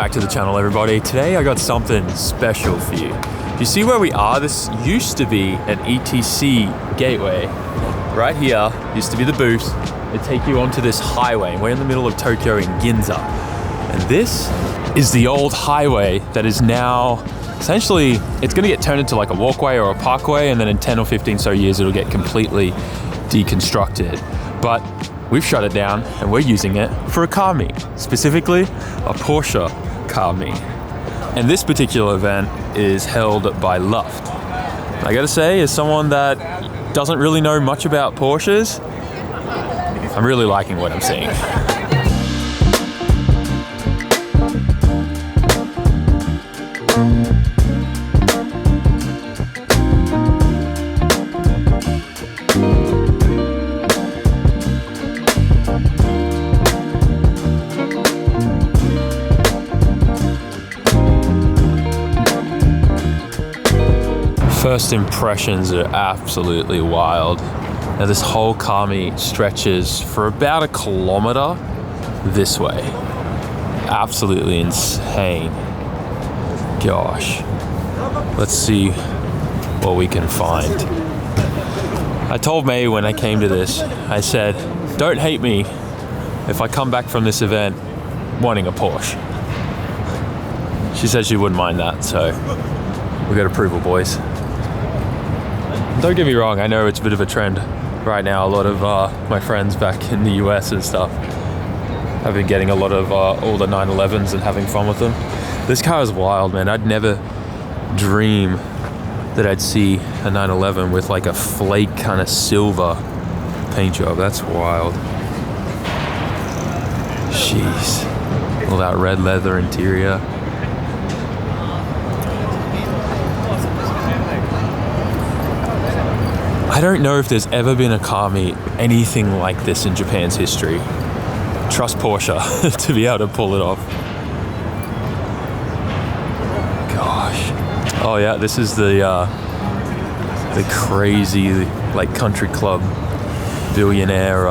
back to the channel, everybody. Today I got something special for you. You see where we are? This used to be an ETC gateway. Right here used to be the booth. They take you onto this highway. We're in the middle of Tokyo in Ginza. And this is the old highway that is now, essentially, it's gonna get turned into like a walkway or a parkway, and then in 10 or 15 so years, it'll get completely deconstructed. But we've shut it down and we're using it for a car meet, specifically a Porsche car meet. And this particular event is held by Luft. I gotta say, as someone that doesn't really know much about Porsches, I'm really liking what I'm seeing. First impressions are absolutely wild. Now this whole car meet stretches for about a kilometer this way. Absolutely insane. Gosh. Let's see what we can find. I told May when I came to this, I said, don't hate me if I come back from this event wanting a Porsche. She said she wouldn't mind that, so we got approval, boys. Don't get me wrong, I know it's a bit of a trend right now. A lot of my friends back in the US and stuff have been getting a lot of all the 911s and having fun with them. This car is wild, man. I'd never dream that I'd see a 911 with like a flake kind of silver paint job. That's wild. Jeez. All that red leather interior. I don't know if there's ever been a car meet anything like this in Japan's history. Trust Porsche to be able to pull it off. Gosh. Oh yeah, this is the crazy like country club billionaire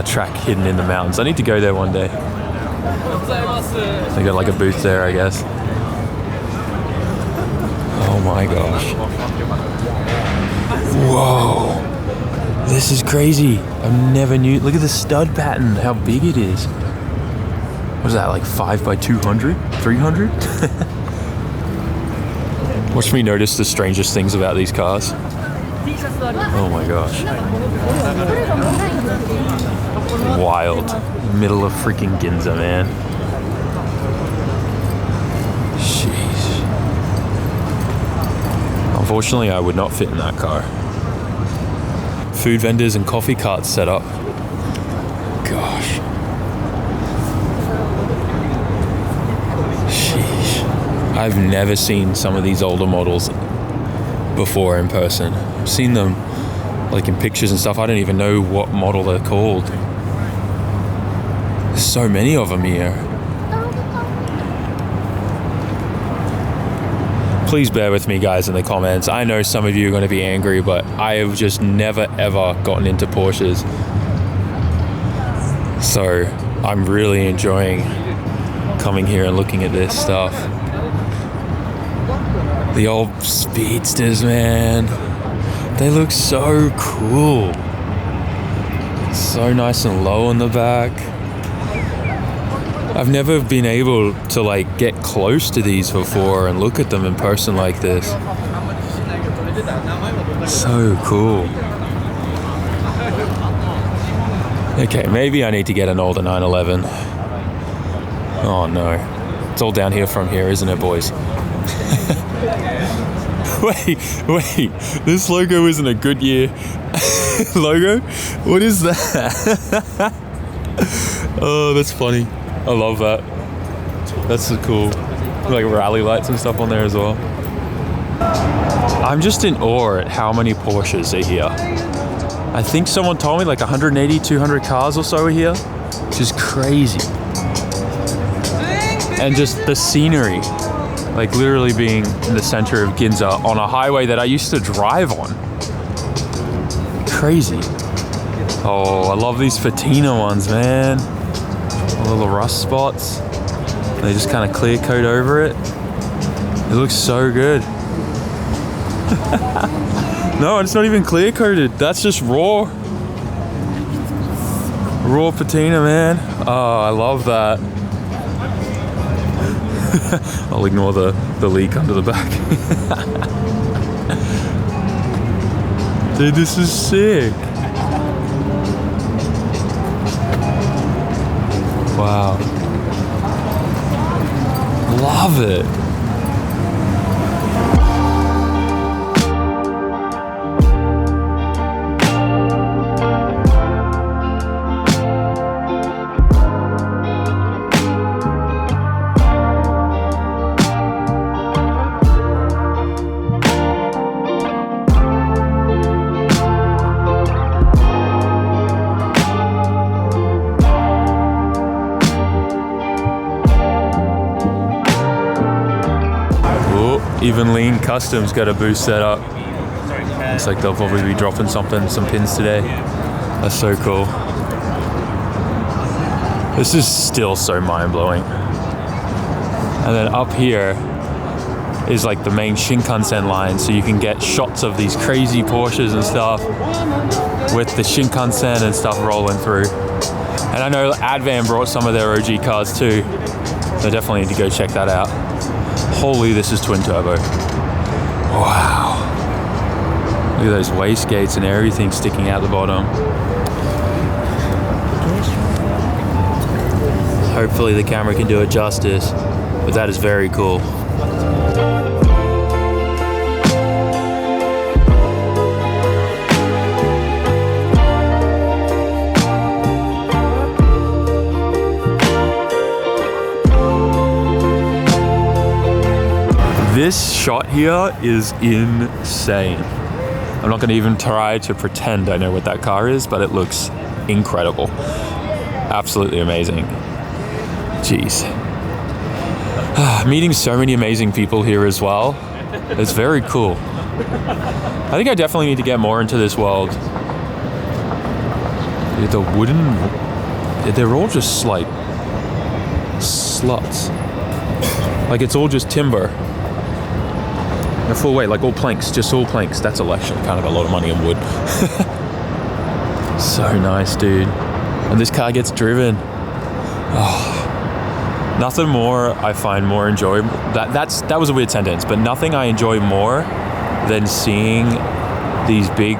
track hidden in the mountains. I need to go there one day. They got like a booth there, I guess. Oh my gosh. Whoa, this is crazy. I never knew. Look at the stud pattern, how big it is. What is that, like 5 by 200? 300? Watch me notice the strangest things about these cars. Oh my gosh. Wild. Middle of freaking Ginza, man. Jeez. Unfortunately, I would not fit in that car. Food vendors and coffee carts set up. Gosh. Sheesh. I've never seen some of these older models before in person. I've seen them like in pictures and stuff. I don't even know what model they're called. There's so many of them here. Please bear with me, guys, in the comments. I know some of you are going to be angry, but I have just never, ever gotten into Porsches. So I'm really enjoying coming here and looking at this stuff. The old speedsters, man. They look so cool. So nice and low in the back. I've never been able to like get close to these before and look at them in person like this. So cool. Okay, maybe I need to get an older 911. Oh no. It's all downhill from here, isn't it, boys? Wait. This logo isn't a Goodyear logo? What is that? Oh, that's funny. I love that. That's so cool. Like rally lights and stuff on there as well. I'm just in awe at how many Porsches are here. I think someone told me like 180, 200 cars or so are here, which is crazy. And just the scenery, like literally being in the center of Ginza on a highway that I used to drive on. Crazy. Oh, I love these Fatina ones, man. Little rust spots. They just kind of clear coat over it. It looks so good. No, it's not even clear coated. That's just raw. Raw patina, man. Oh, I love that. I'll ignore the leak under the back. Dude, this is sick. Wow. Love it. Even Lean Customs got a boost set up. Looks like they'll probably be dropping some pins today. That's so cool. This is still so mind-blowing. And then up here is like the main Shinkansen line, so you can get shots of these crazy Porsches and stuff with the Shinkansen and stuff rolling through. And I know Advan brought some of their OG cars too. So definitely need to go check that out. Holy, this is twin turbo. Wow. Look at those wastegates and everything sticking out the bottom. Hopefully the camera can do it justice, but that is very cool. This shot here is insane. I'm not going to even try to pretend I know what that car is, but it looks incredible. Absolutely amazing. Jeez. Meeting so many amazing people here as well. It's very cool. I think I definitely need to get more into this world. The wooden... They're all just like sluts. Like it's all just timber. A full weight, like all planks, just all planks. That's actually kind of a lot of money in wood. So nice, dude. And this car gets driven. Oh, nothing more I find more enjoyable. That was a weird sentence, but nothing I enjoy more than seeing these big,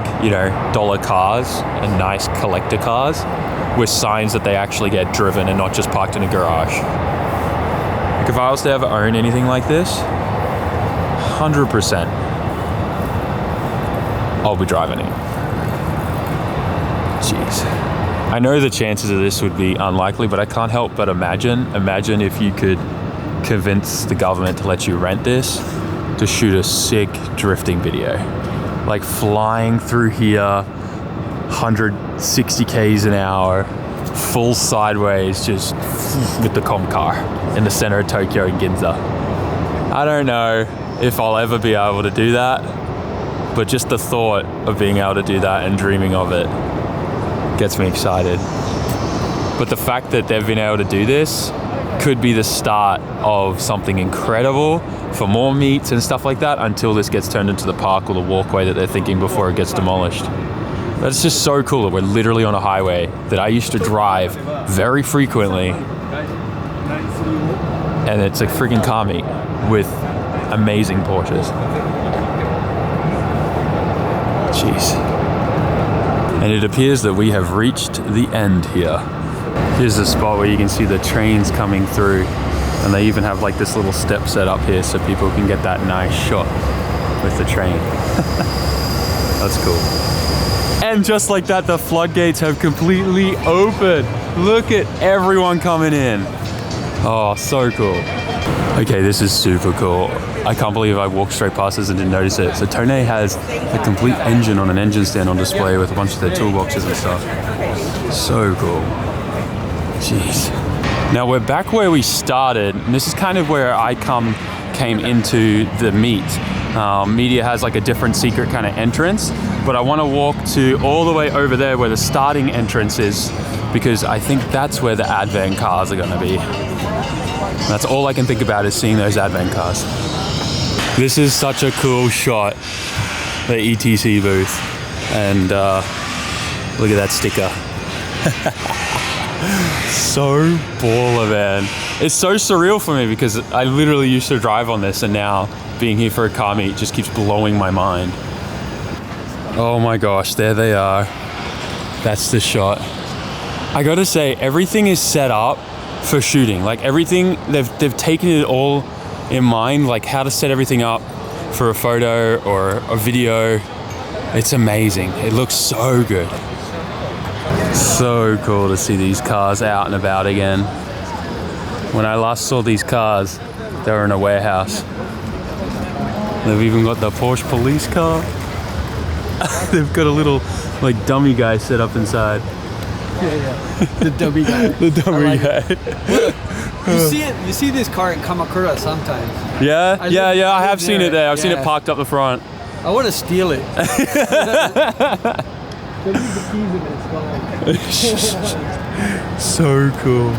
dollar cars and nice collector cars with signs that they actually get driven and not just parked in a garage. Like if I was to ever own anything like this, 100%, I'll be driving it. Jeez. I know the chances of this would be unlikely, but I can't help but imagine if you could convince the government to let you rent this to shoot a sick drifting video. Like flying through here, 160 k's an hour, full sideways, just with the comp car in the center of Tokyo in Ginza. I don't know if I'll ever be able to do that, but just the thought of being able to do that and dreaming of it gets me excited. But the fact that they've been able to do this could be the start of something incredible for more meets and stuff like that until this gets turned into the park or the walkway that they're thinking before it gets demolished. That's just so cool that we're literally on a highway that I used to drive very frequently, and it's a freaking car meet with amazing Porsches. Jeez. And it appears that we have reached the end here. Here's the spot where you can see the trains coming through, and they even have like this little step set up here so people can get that nice shot with the train. That's cool. And just like that, the floodgates have completely opened. Look at everyone coming in. Oh, so cool. Okay, this is super cool. I can't believe I walked straight past this and didn't notice it. So Tone has a complete engine on an engine stand on display with a bunch of their toolboxes and stuff. So cool. Jeez. Now we're back where we started, and this is kind of where I came into the meet. Media has like a different secret kind of entrance, but I want to walk to all the way over there where the starting entrance is because I think that's where the Advent cars are going to be. That's all I can think about is seeing those Advent cars. This is such a cool shot, the ETC booth, and look at that sticker. So baller, man. It's so surreal for me because I literally used to drive on this, and now being here for a car meet just keeps blowing my mind. Oh my gosh, there they are. That's the shot. I gotta say, everything is set up for shooting. Like everything, they've taken it all in mind, like how to set everything up for a photo or a video. It's amazing. It looks so good. So cool to see these cars out and about again. When I last saw these cars, they were in a warehouse. They've even got the Porsche police car. They've got a little like dummy guy set up inside. Yeah. The dummy guy. The dummy guy. You see this car in Kamakura sometimes. Yeah, I have seen it there. I've seen it parked up the front. I want to steal it. So cool.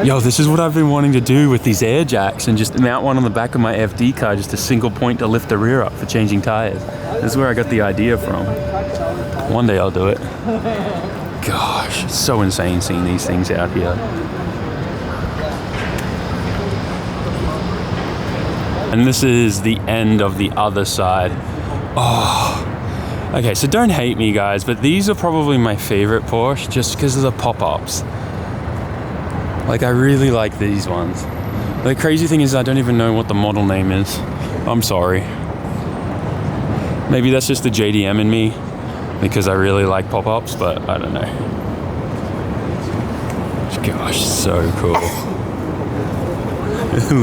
Yo, this is what I've been wanting to do with these air jacks, and just mount one on the back of my FD car, just a single point to lift the rear up for changing tires. This is where I got the idea from. One day I'll do it. Gosh, it's so insane seeing these things out here. And this is the end of the other side. Oh. Okay, so don't hate me, guys, but these are probably my favorite Porsche just because of the pop-ups. Like, I really like these ones. The crazy thing is I don't even know what the model name is. I'm sorry. Maybe that's just the JDM in me because I really like pop-ups, but I don't know. Gosh, so cool.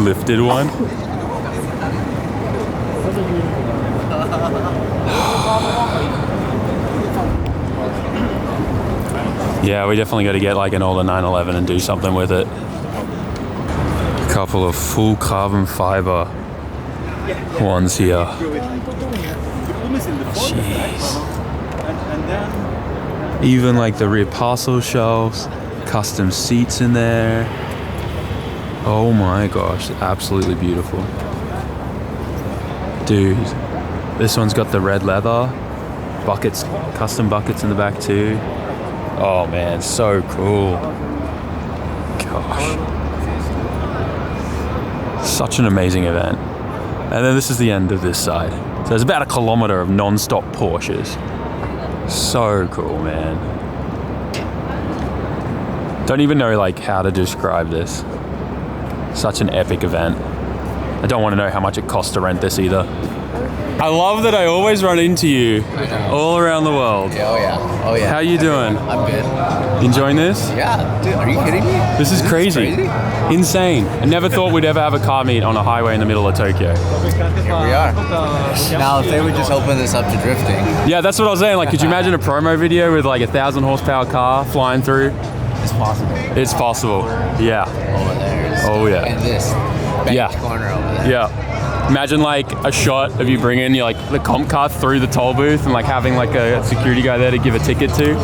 Lifted one. Yeah, we definitely got to get like an older 911 and do something with it. A couple of full carbon fiber ones here. Jeez. Even like the rear parcel shelves, custom seats in there. Oh my gosh, absolutely beautiful. Dude, this one's got the red leather, buckets, custom buckets in the back too. Oh man, so cool. Gosh. Such an amazing event. And then this is the end of this side. So there's about 1 kilometer of non-stop Porsches. So cool, man. Don't even know like how to describe this. Such an epic event. I don't want to know how much it costs to rent this either. I love that I always run into you all around the world. Yeah, oh yeah. Oh yeah. How you doing? I'm good. Enjoying this? Yeah, dude, are you kidding me? This is crazy. Insane. I never thought we'd ever have a car meet on a highway in the middle of Tokyo. Here we are. Now, if they would just open this up to drifting. Yeah, that's what I was saying. Like, could you imagine a promo video with like 1,000 horsepower car flying through? It's possible. It's possible. Yeah. Over there. Oh yeah. And this back corner over there. Yeah. Imagine like a shot of you bringing your like the comp car through the toll booth and like having like a security guy there to give a ticket to.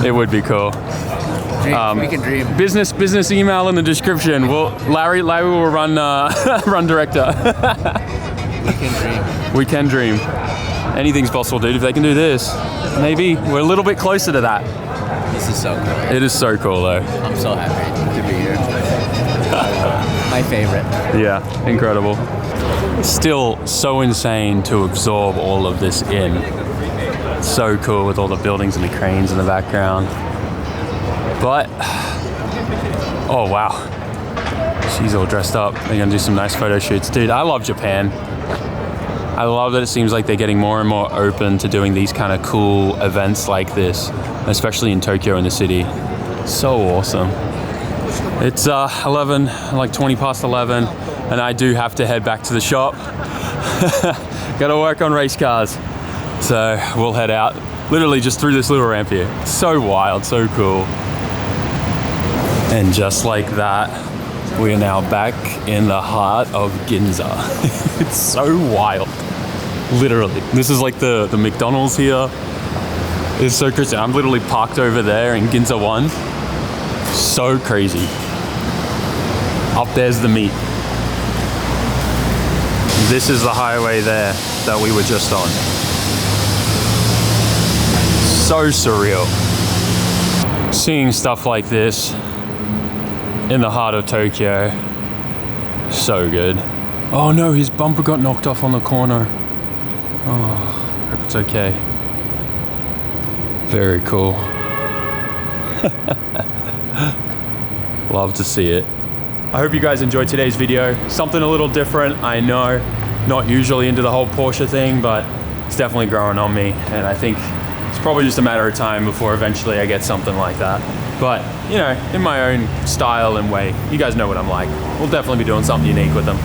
It would be cool. We can dream. Business email in the description. Larry will run run director. We can dream. Anything's possible, dude. If they can do this, maybe we're a little bit closer to that. This is so cool. It is so cool though. I'm so happy to be here. My favorite. Yeah, incredible. Still so insane to absorb all of this in. So cool with all the buildings and the cranes in the background. But, oh wow. She's all dressed up. They're gonna do some nice photo shoots. Dude, I love Japan. I love that it seems like they're getting more and more open to doing these kind of cool events like this, especially in Tokyo in the city. So awesome. It's 11, like 20 past 11, and I do have to head back to the shop. Gotta work on race cars. So we'll head out, literally just through this little ramp here. So wild, so cool. And just like that, we are now back in the heart of Ginza. It's so wild, literally. This is like the McDonald's here. It's so crazy. I'm literally parked over there in Ginza 1. So crazy. Up there's the meet. This is the highway there that we were just on. So surreal. Seeing stuff like this in the heart of Tokyo, so good. Oh no, his bumper got knocked off on the corner. Oh, hope it's okay. Very cool. Love to see it. I hope you guys enjoyed today's video. Something a little different, I know. Not usually into the whole Porsche thing, but it's definitely growing on me. And I think it's probably just a matter of time before eventually I get something like that. But, you know, in my own style and way, you guys know what I'm like. We'll definitely be doing something unique with them.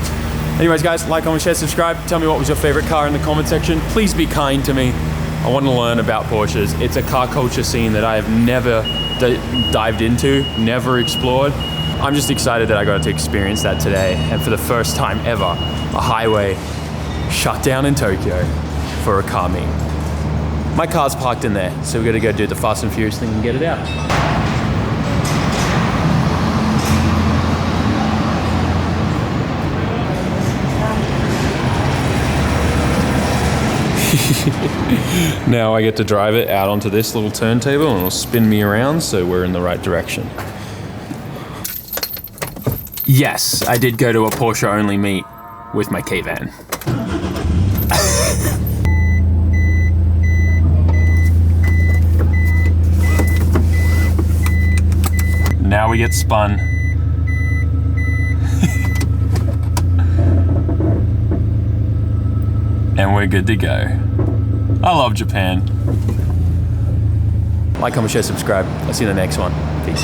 Anyways, guys, like, comment, share, subscribe. Tell me what was your favorite car in the comment section. Please be kind to me. I want to learn about Porsches. It's a car culture scene that I have never dived into, never explored. I'm just excited that I got to experience that today. And for the first time ever, a highway shut down in Tokyo for a car meet. My car's parked in there, so we got to go do the Fast and Furious thing and get it out. Now I get to drive it out onto this little turntable and it'll spin me around so we're in the right direction. Yes, I did go to a Porsche only meet with my K-Van. Now we get spun. And we're good to go. I love Japan. Like, comment, share, subscribe. I'll see you in the next one. Peace.